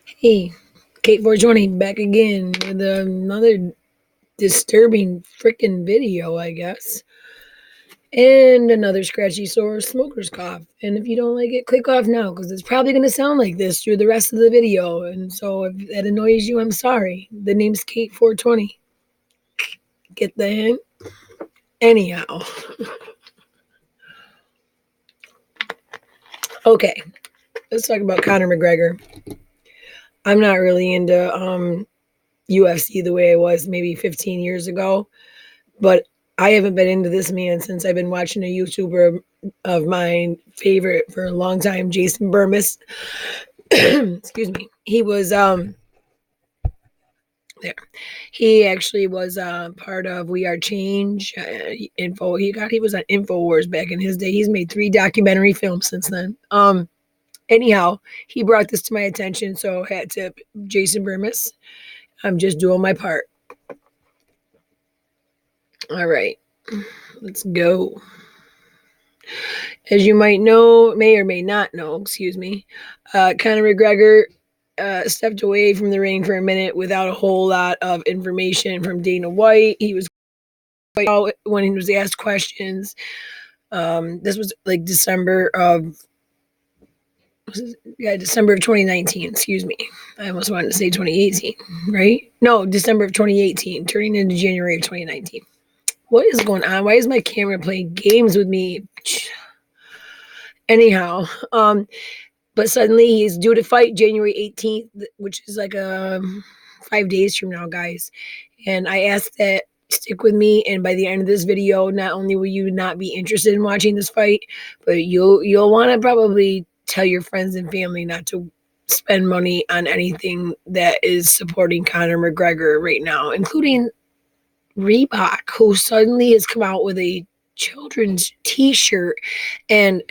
Hey, Kate 420 back again with another disturbing freaking video, I guess. And another scratchy sore smoker's cough. And if you don't like it, click off now because it's probably going to sound like this through the rest of the video. And so if that annoys you, I'm sorry. The name's Kate 420. Get the hint? Anyhow. Okay, let's talk about Conor McGregor. I'm not really into UFC the way I was maybe 15 years ago. But I haven't been into this man since I've been watching a YouTuber of mine favorite for a long time, Jason Burmis. Excuse me. He was there. He actually was part of We Are Change info. He was on InfoWars back in his day. He's made 3 documentary films since then. Anyhow, he brought this to my attention, so I had to Jason Burmis. I'm just doing my part. All right. Let's go. As you might know, may or may not know, excuse me, Conor McGregor stepped away from the ring for a minute without a whole lot of information from Dana White. He was out when he was asked questions. This was like December of 2019. Excuse me, I almost wanted to say 2018, right? No, December of 2018, turning into January of 2019. What is going on? Why is my camera playing games with me? Anyhow, but suddenly he's due to fight January 18th, which is like 5 days from now, guys. And I ask that stick with me, and by the end of this video, not only will you not be interested in watching this fight, but you'll want to probably tell your friends and family not to spend money on anything that is supporting Conor McGregor right now, including Reebok, who suddenly has come out with a children's t-shirt and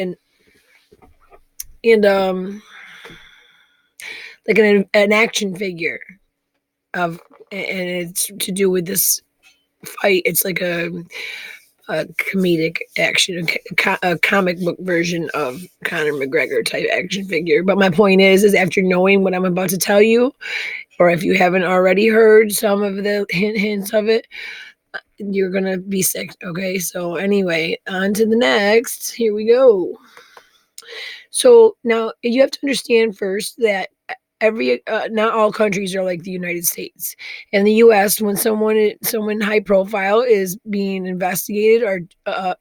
like an action figure of, and it's to do with this fight. It's like a comedic action, a comic book version of Conor McGregor type action figure. But my point is after knowing what I'm about to tell you, or if you haven't already heard some of the hints of it, you're gonna be sick. Okay, so anyway, on to the next. Here we go. So now you have to understand first that not all countries are like the United States. In the U.S., when someone high profile is being investigated or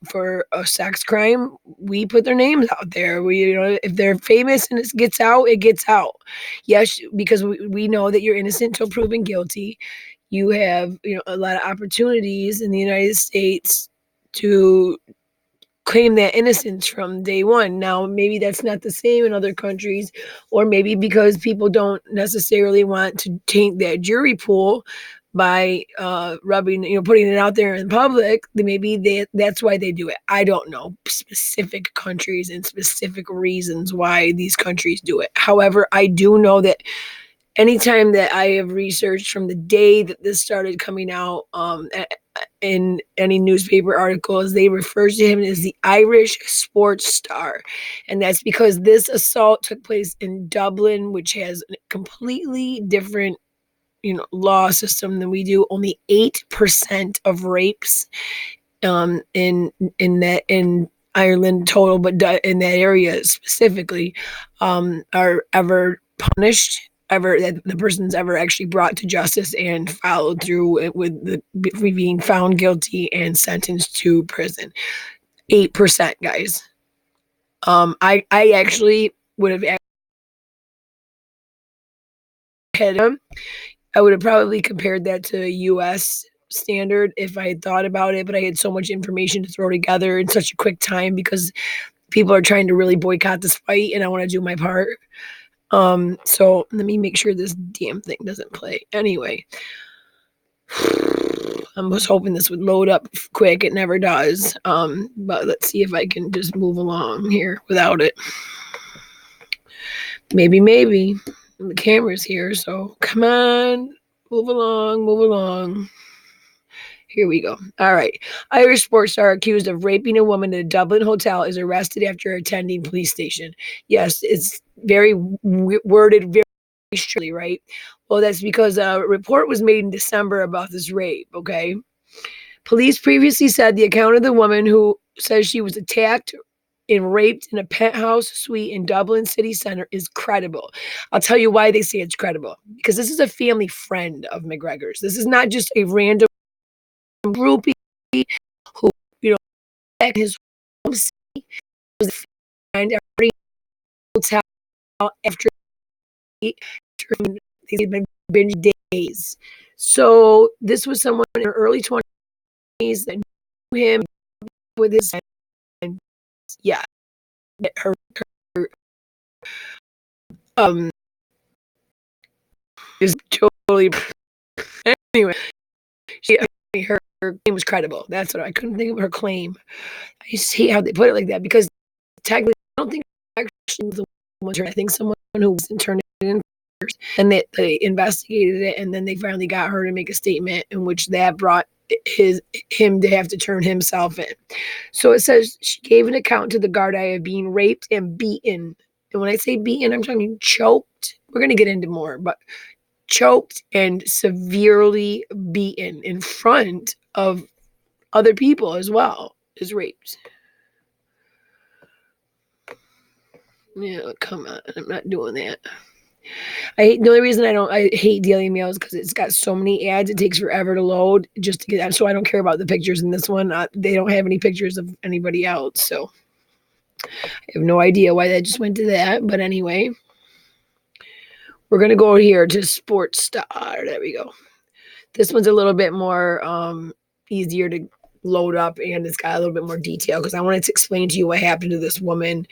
for a sex crime, we put their names out there. If they're famous and it gets out, it gets out. Yes, because we know that you're innocent till proven guilty. You have a lot of opportunities in the United States to claim that innocence from day one. Now, maybe that's not the same in other countries, or maybe because people don't necessarily want to taint that jury pool by putting it out there in public. That's why they do it. I don't know specific countries and specific reasons why these countries do it. However, I do know that anytime that I have researched from the day that this started coming out, in any newspaper articles, they refer to him as the Irish sports star. And that's because this assault took place in Dublin, which has a completely different law system than we do. Only 8% of rapes in Ireland total, but in that area specifically, are ever punished, ever that the person's ever actually brought to justice and followed through with being found guilty and sentenced to prison. 8%, guys. I actually would have had I would have probably compared that to a U.S. standard if I had thought about it, but I had so much information to throw together in such a quick time because people are trying to really boycott this fight, and I want to do my part. So let me make sure this damn thing doesn't play. Anyway, I was hoping this would load up quick. It never does. But let's see if I can just move along here without it. Maybe. The camera's here, so come on. Move along. Here we go. All right. Irish sports star accused of raping a woman at a Dublin hotel is arrested after attending police station. Yes, it's very worded very surely, right? Well, that's because a report was made in December about this rape, okay? Police previously said the account of the woman who says she was attacked and raped in a penthouse suite in Dublin city center is credible. I'll tell you why they say it's credible. Because this is a family friend of McGregor's. This is not just a random groupie who, you know, at his home city was a friend every hotel after they've been binge days. So this was someone in her early 20s that knew him with his and yeah, her um is totally anyway. She her claim was credible. That's what I couldn't think of her claim. I just hate how they put it like that because technically I don't think actually the one I think someone who was turned it in first, and they investigated it, and then they finally got her to make a statement in which that brought him to have to turn himself in. So it says she gave an account to the Gardaí of being raped and beaten. And when I say beaten, I'm talking choked. We're gonna get into more, but choked and severely beaten in front of other people as well as raped. Yeah, come on. I'm not doing that. The only reason I hate Daily Mail is because it's got so many ads. It takes forever to load just to get that. So I don't care about the pictures in this one. They don't have any pictures of anybody else. So I have no idea why that just went to that. But anyway, we're going to go here to Sports Star. There we go. This one's a little bit more easier to load up, and it's got a little bit more detail because I wanted to explain to you what happened to this woman.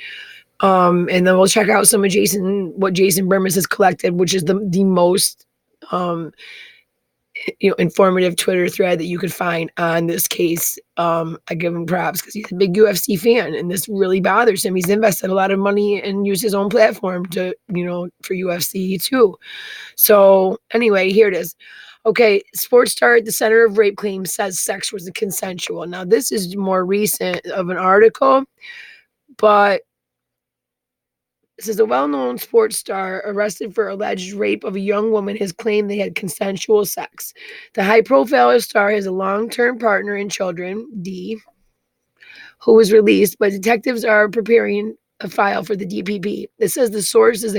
And then we'll check out some of what Jason Burmis has collected, which is the most informative Twitter thread that you could find on this case. I give him props because he's a big UFC fan, and this really bothers him. He's invested a lot of money and used his own platform to, for UFC too. So anyway, here it is. Okay, Sports Star at the center of rape claims says sex was consensual. Now, this is more recent of an article, but this is a well-known sports star arrested for alleged rape of a young woman has claimed they had consensual sex. The high-profile star has a long-term partner and children, D, who was released, but detectives are preparing a file for the DPP. It says the source says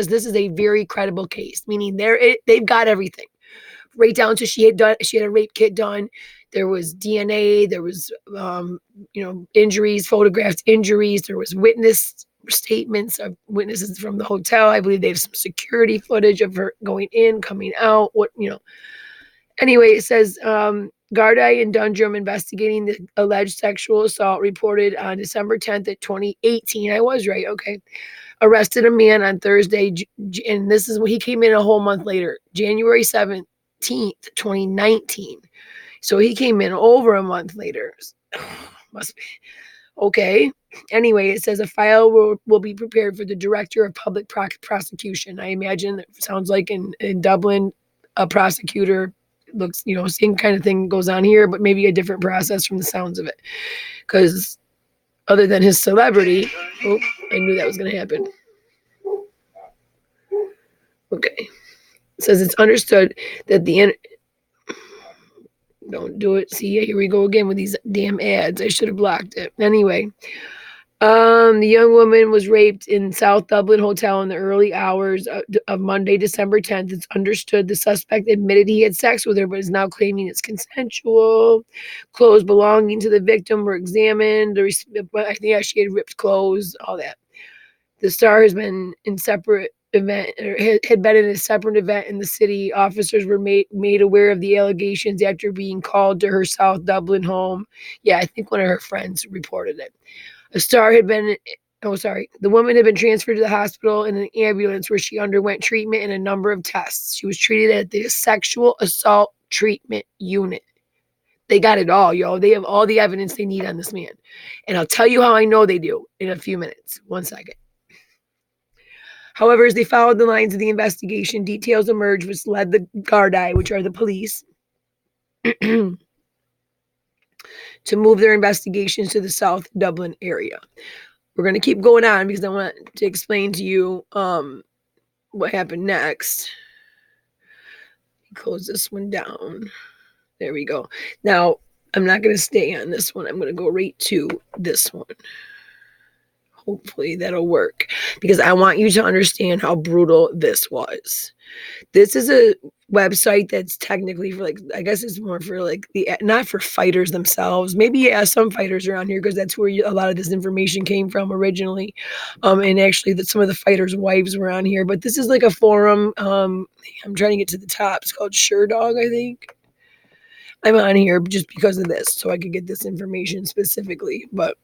this is a very credible case, meaning they've got everything right down to she had a rape kit done. There was DNA, there was injuries, photographed injuries, there was witness statements of witnesses from the hotel. I believe they have some security footage of her going in, coming out, Anyway, it says Gardaí and Dundrum investigating the alleged sexual assault reported on December 10th at 2018. I was right. Okay. Arrested a man on Thursday, and this is when he came in a whole month later, January 17th, 2019. So he came in over a month later. Must be. Okay. Anyway, it says a file will be prepared for the director of public prosecution. I imagine it sounds like in Dublin, a prosecutor looks, same kind of thing goes on here, but maybe a different process from the sounds of it. Because other than his celebrity, I knew that was going to happen. Okay. It says it's understood that don't do it. See, here we go again with these damn ads. I should have blocked it. Anyway, the young woman was raped in South Dublin hotel in the early hours of Monday, December 10th. It's understood the suspect admitted he had sex with her, but is now claiming it's consensual. Clothes belonging to the victim were examined. I think she had ripped clothes, all that. The star has been in separate event, or had been in a separate event in the city. Officers were made aware of the allegations after being called to her South Dublin home. Yeah, I think one of her friends reported it. The woman had been transferred to the hospital in an ambulance where she underwent treatment and a number of tests. She was treated at the sexual assault treatment unit. They got it all, yo. They have all the evidence they need on this man. And I'll tell you how I know they do in a few minutes. 1 second. However, as they followed the lines of the investigation, details emerged which led the Gardaí, which are the police, to move their investigations to the South Dublin area. We're going to keep going on because I want to explain to you what happened next. Close this one down. There we go. Now, I'm not going to stay on this one. I'm going to go right to this one. Hopefully that'll work because I want you to understand how brutal this was. This is a website that's technically for like, I guess it's more for like not for fighters themselves. Maybe, yeah, some fighters are on here because that's where a lot of this information came from originally. And actually that some of the fighters' wives were on here, but this is like a forum. I'm trying to get to the top. It's called SureDog, I think. I'm on here just because of this, so I could get this information specifically, but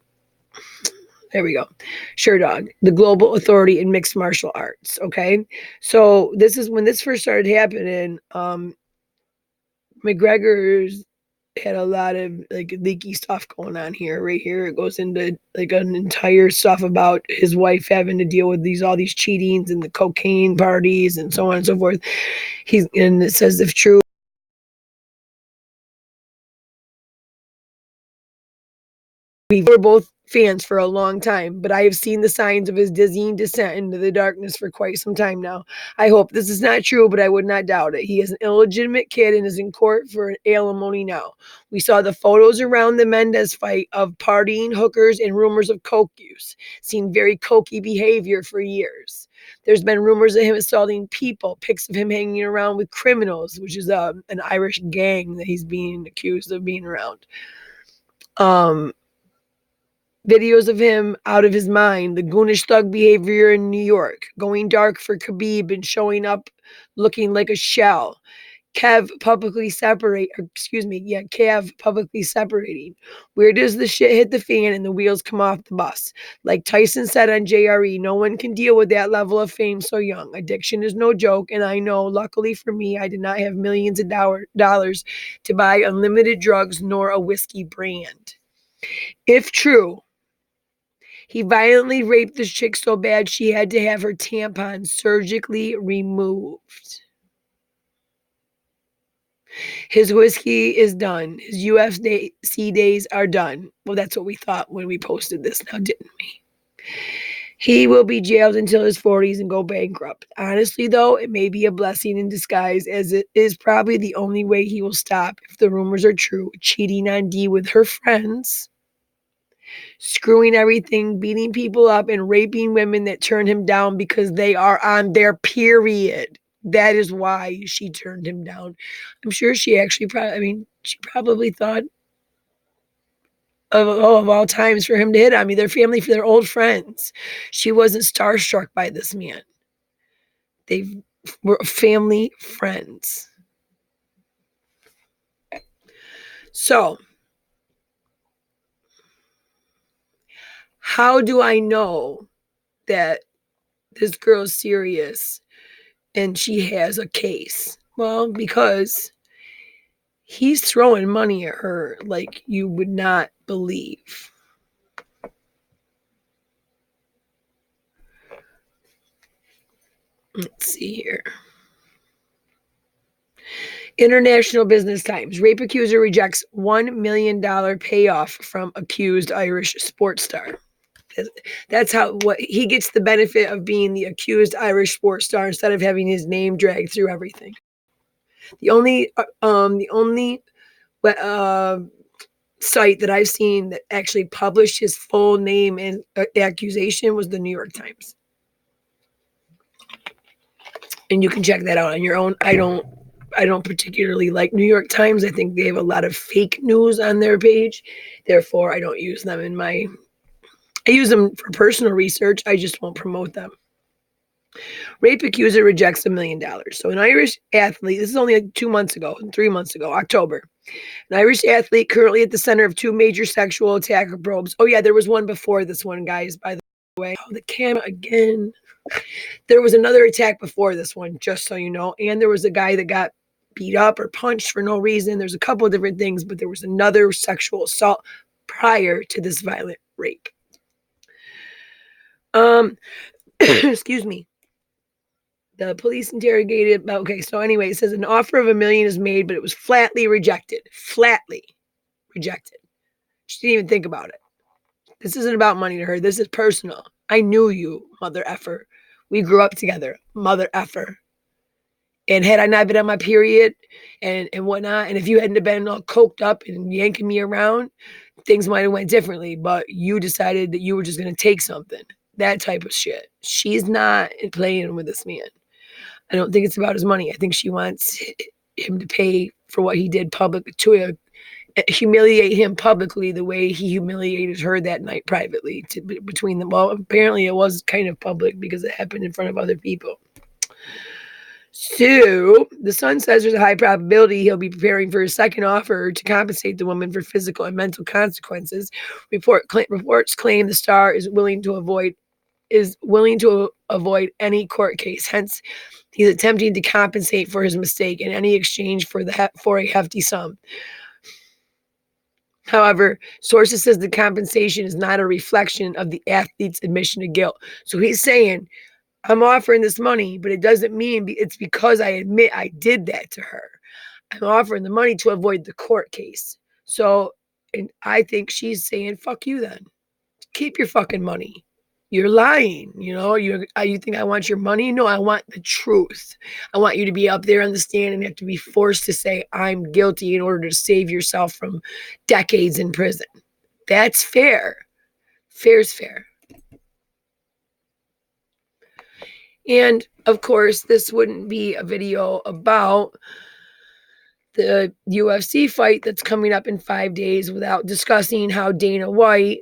there we go. SureDog, the global authority in mixed martial arts. Okay. So this is when this first started happening. McGregor's had a lot of like leaky stuff going on here. Right here, it goes into like an entire stuff about his wife having to deal with all these cheatings and the cocaine parties and so on and so forth. And it says if true. We were both fans for a long time, but I have seen the signs of his dizzying descent into the darkness for quite some time now. I hope this is not true, but I would not doubt it. He is an illegitimate kid and is in court for alimony now. We saw the photos around the Mendez fight of partying, hookers, and rumors of coke use. Seen very cokey behavior for years. There's been rumors of him assaulting people, pics of him hanging around with criminals, which is an Irish gang that he's being accused of being around. Videos of him out of his mind, the goonish thug behavior in New York, going dark for Khabib and showing up looking like a shell. Kev publicly separating. Where does the shit hit the fan and the wheels come off the bus? Like Tyson said on JRE, no one can deal with that level of fame so young. Addiction is no joke, and I know, luckily for me, I did not have millions of dollars to buy unlimited drugs nor a whiskey brand. If true, he violently raped this chick so bad she had to have her tampon surgically removed. His whiskey is done. His UFC days are done. Well, that's what we thought when we posted this now, didn't we? He will be jailed until his 40s and go bankrupt. Honestly, though, it may be a blessing in disguise, as it is probably the only way he will stop, if the rumors are true, cheating on Dee with her friends, screwing everything, beating people up, and raping women that turn him down because they are on their period. That is why she turned him down. I'm sure she actually she probably thought of all times for him to hit on me. Their family, for their old friends. She wasn't starstruck by this man. They were family friends. So, how do I know that this girl's serious and she has a case? Well, because he's throwing money at her like you would not believe. Let's see here. International Business Times. Rape accuser rejects $1 million payoff from accused Irish sports star. That's what he gets the benefit of being the accused Irish sports star instead of having his name dragged through everything. The only site that I've seen that actually published his full name and accusation was the New York Times. And you can check that out on your own. I don't particularly like New York Times. I think they have a lot of fake news on their page. Therefore, I don't use them I use them for personal research. I just won't promote them. Rape accuser rejects $1 million. So an Irish athlete, this is only like 3 months ago, October. An Irish athlete currently at the center of 2 major sexual attack probes. Oh yeah, there was one before this one, guys, by the way. Oh, the camera again. There was another attack before this one, just so you know. And there was a guy that got beat up or punched for no reason. There's a couple of different things, but there was another sexual assault prior to this violent rape. Excuse me. The police interrogated. Okay, so anyway, it says an offer of $1 million is made, but it was flatly rejected. Flatly rejected. She didn't even think about it. This isn't about money to her. This is personal. I knew you, mother effer. We grew up together, mother effer. And had I not been on my period and whatnot, and if you hadn't been all coked up and yanking me around, things might have went differently. But you decided that you were just gonna take something. That type of shit. She's not playing with this man. I don't think it's about his money. I think she wants him to pay for what he did public to humiliate him publicly the way he humiliated her that night privately between them. Well, apparently it was kind of public because it happened in front of other people. So the Sun says there's a high probability he'll be preparing for a second offer to compensate the woman for physical and mental consequences. Reports claim the star is willing to avoid any court case. Hence, he's attempting to compensate for his mistake in any exchange for a hefty sum. However, sources says the compensation is not a reflection of the athlete's admission to guilt. So he's saying, I'm offering this money, but it doesn't mean it's because I admit I did that to her. I'm offering the money to avoid the court case. So, and I think she's saying, fuck you then. Keep your fucking money. You're lying, you think I want your money? No, I want the truth. I want you to be up there on the stand and have to be forced to say I'm guilty in order to save yourself from decades in prison. That's fair. Fair's fair. And of course, this wouldn't be a video about the UFC fight that's coming up in 5 days without discussing how Dana White,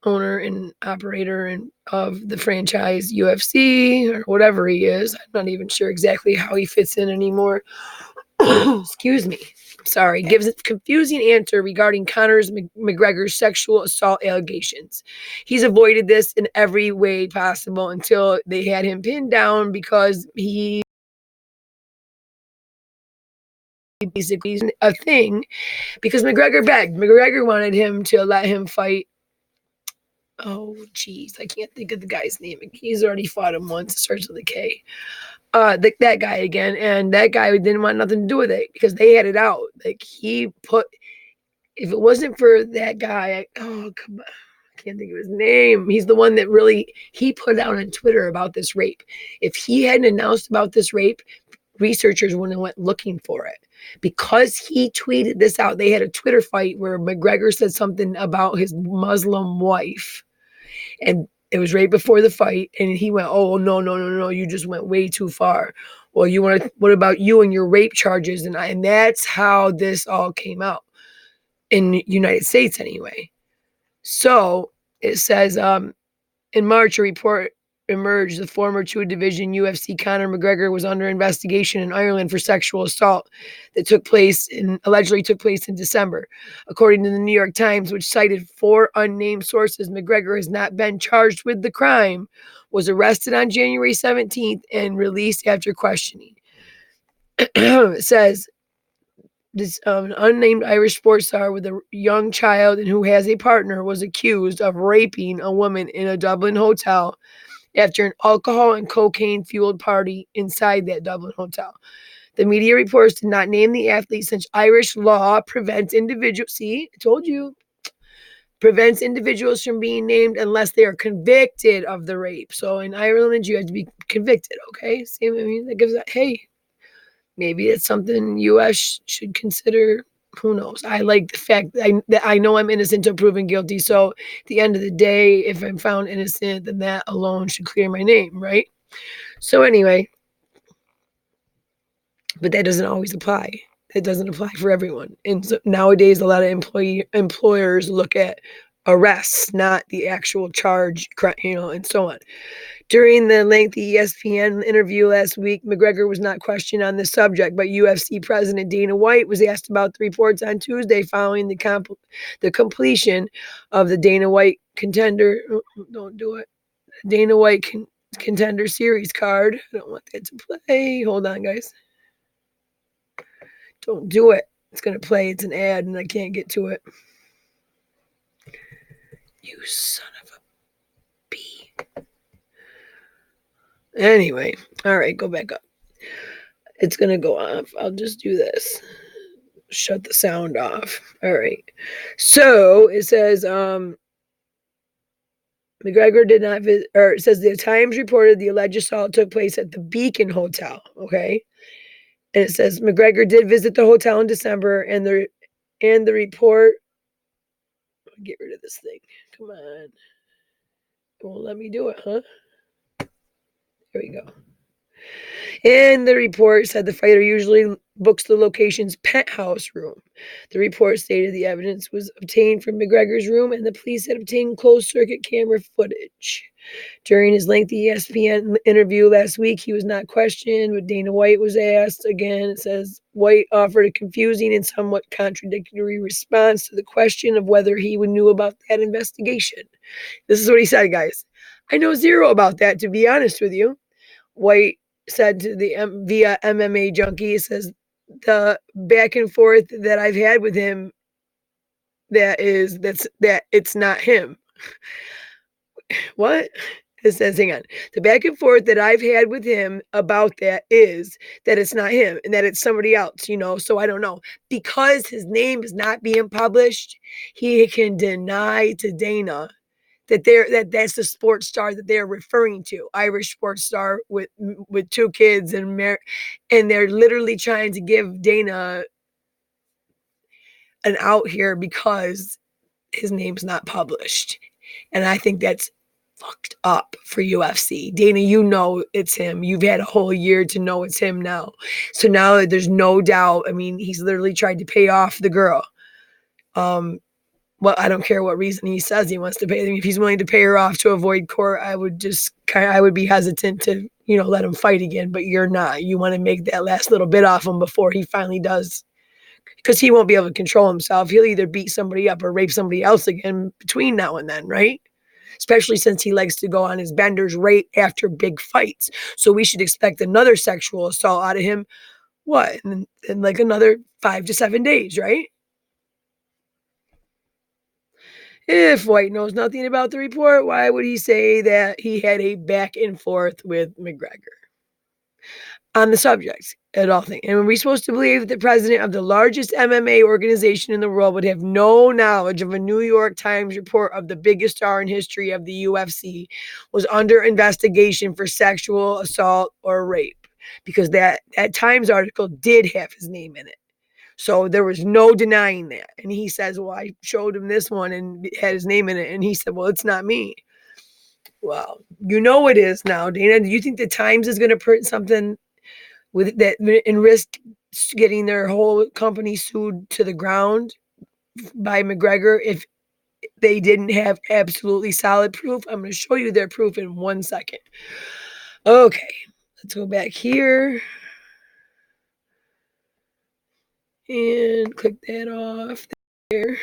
owner and operator of the franchise UFC or whatever he is. I'm not even sure exactly how he fits in anymore. Excuse me. Sorry. Gives a confusing answer regarding Conor's McGregor's sexual assault allegations. He's avoided this in every way possible until they had him pinned down because he basically a thing because McGregor begged. McGregor wanted him to let him fight. Oh, geez. I can't think of the guy's name. He's already fought him once. It starts with a K. That guy again. And that guy didn't want nothing to do with it because they had it out. Like, if it wasn't for that guy, oh, come on. I can't think of his name. He's the one that he put out on Twitter about this rape. If he hadn't announced about this rape, researchers wouldn't have went looking for it. Because he tweeted this out, they had a Twitter fight where McGregor said something about his Muslim wife. And it was right before the fight. And he went, oh, no. You just went way too far. Well, what about you and your rape charges? And that's how this all came out in the United States anyway. So it says, in March, a report emerged. The former two-division UFC Conor McGregor was under investigation in Ireland for sexual assault that allegedly took place in December. According to the New York Times, which cited 4 unnamed sources, McGregor has not been charged with the crime, was arrested on January 17th and released after questioning. It says, this unnamed Irish sports star with a young child and who has a partner was accused of raping a woman in a Dublin hotel after an alcohol and cocaine-fueled party inside that Dublin hotel. The media reports did not name the athlete since Irish law prevents individuals from being named unless they are convicted of the rape. So in Ireland, you have to be convicted, okay? That gives hey, maybe it's something U.S. should consider. Who knows? I like the fact that I know I'm innocent until proven guilty. So at the end of the day, if I'm found innocent, then that alone should clear my name, right? So anyway, but that doesn't always apply. It doesn't apply for everyone. And so nowadays, a lot of employers look at arrests, not the actual charge, and so on. During the lengthy ESPN interview last week, McGregor was not questioned on the subject, but UFC President Dana White was asked about the reports on Tuesday following the completion of the Dana White Contender. Don't do it. Dana White Contender Series card. I don't want that to play. Hold on, guys. Don't do it. It's going to play. It's an ad, and I can't get to it. You son of a bee. Anyway, all right, go back up. It's going to go off. I'll just do this. Shut the sound off. All right. So it says, McGregor did not visit, or it says the Times reported the alleged assault took place at the Beacon Hotel. Okay. And it says McGregor did visit the hotel in December, and the report. Get rid of this thing. Come on. It won't let me do it, huh? There we go. And the report said the fighter usually books the location's penthouse room. The report stated the evidence was obtained from McGregor's room, and the police had obtained closed circuit camera footage. During his lengthy ESPN interview last week, he was not questioned, but Dana White was asked. Again, it says White offered a confusing and somewhat contradictory response to the question of whether he knew about that investigation. This is what he said, guys. I know zero about that, to be honest with you. White said to the via MMA Junkie, it says the back and forth that I've had with him, that it's not him. What? It says, hang on. The back and forth that I've had with him about that is that it's not him and that it's somebody else, So I don't know. Because his name is not being published, he can deny to Dana that's the sports star that they're referring to, Irish sports star with two kids, and they're literally trying to give Dana an out here because his name's not published. And I think that's fucked up for UFC. Dana, it's him. You've had a whole year to know it's him now. So now there's no doubt. I mean, he's literally tried to pay off the girl. Well, I don't care what reason he says he wants to pay. I mean, if he's willing to pay her off to avoid court, I would be hesitant to, let him fight again. But you're not. You want to make that last little bit off him before he finally does, because he won't be able to control himself. He'll either beat somebody up or rape somebody else again between now and then, right? Especially since he likes to go on his benders right after big fights. So we should expect another sexual assault out of him. What? In like another 5 to 7 days, right? If White knows nothing about the report, why would he say that he had a back and forth with McGregor on the subject at all things? And are we supposed to believe that the president of the largest MMA organization in the world would have no knowledge of a New York Times report of the biggest star in history of the UFC was under investigation for sexual assault or rape? Because that Times article did have his name in it. So there was no denying that. And he says, well, I showed him this one and it had his name in it. And he said, well, it's not me. Well, it is now. Dana, do you think the Times is going to print something with that and risk getting their whole company sued to the ground by McGregor if they didn't have absolutely solid proof? I'm going to show you their proof in 1 second. Okay, let's go back here. And click that off there.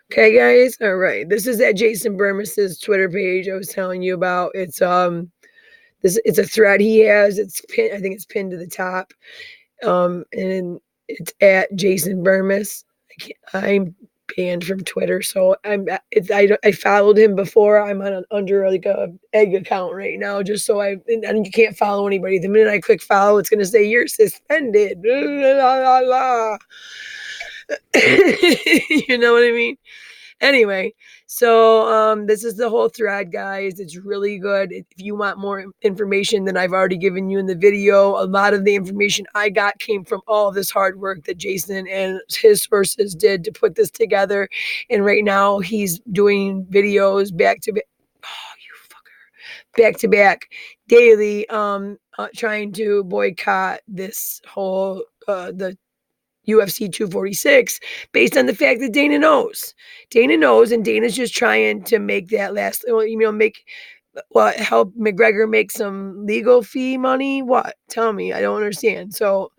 Okay, guys. All right. This is at Jason Burmis's Twitter page I was telling you about. It's it's a thread he has. I think it's pinned to the top. And it's at Jason Burmis. I'm banned from Twitter, so I followed him before. I'm under like a egg account right now, just so and you can't follow anybody. The minute I click follow, it's gonna say you're suspended. La, la, la. You know what I mean? Anyway, so this is the whole thread, guys. It's really good. If you want more information than I've already given you in the video, a lot of the information I got came from all of this hard work that Jason and his sources did to put this together. And right now he's doing videos back to back. Oh, you fucker. Back to back daily, trying to boycott this whole the UFC 246 based on the fact that Dana knows. Dana knows, and Dana's just trying to make that last, help McGregor make some legal fee money. What? Tell me. I don't understand. So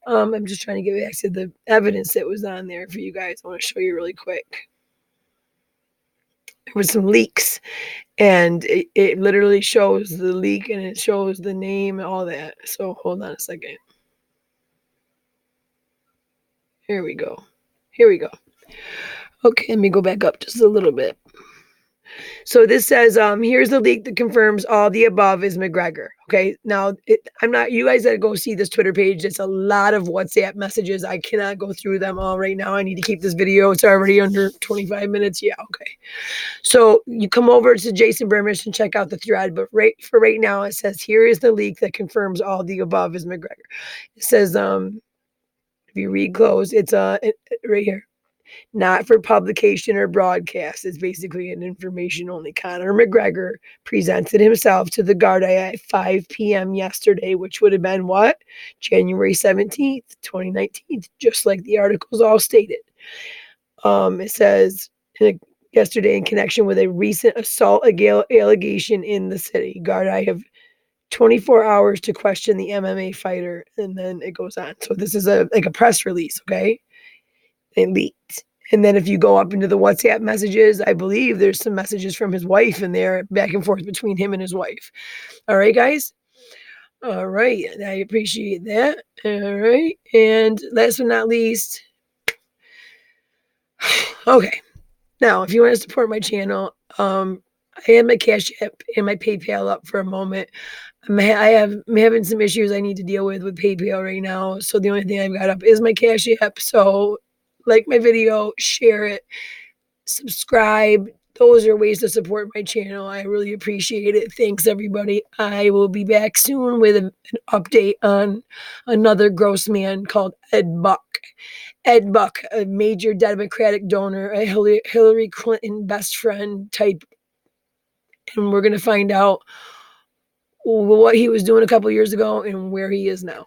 I'm just trying to get back to the evidence that was on there for you guys. I want to show you really quick. There was some leaks, and it literally shows the leak, and it shows the name and all that. So hold on a second. Here we go. Okay, let me go back up just a little bit. So this says, here's the leak that confirms all the above is McGregor. Okay. Now I'm not, you guys gotta go see this Twitter page. It's a lot of WhatsApp messages. I cannot go through them all right now. I need to keep this video. It's already under 25 minutes. Yeah. Okay. So you come over to Jason Burmish and check out the thread. But right now it says, here is the leak that confirms all the above is McGregor. It says, if you read close, it's right here. Not for publication or broadcast. It's basically an information only. Conor McGregor presented himself to the Garda at 5 p.m. yesterday, which would have been what? January 17th, 2019, just like the articles all stated. It says yesterday in connection with a recent assault allegation in the city. Garda have 24 hours to question the MMA fighter, and then it goes on. So this is like a press release, okay? It leaked. And then if you go up into the WhatsApp messages, I believe there's some messages from his wife in there, back and forth between him and his wife. All right, guys. All right. I appreciate that. All right. And last but not least, okay. Now, if you want to support my channel, I had my Cash App and my PayPal up for a moment. I'm having some issues I need to deal with PayPal right now. So the only thing I've got up is my Cash App. So like my video, share it, subscribe. Those are ways to support my channel. I really appreciate it. Thanks, everybody. I will be back soon with an update on another gross man called Ed Buck. Ed Buck, a major Democratic donor, a Hillary Clinton best friend type. And we're going to find out what he was doing a couple years ago and where he is now.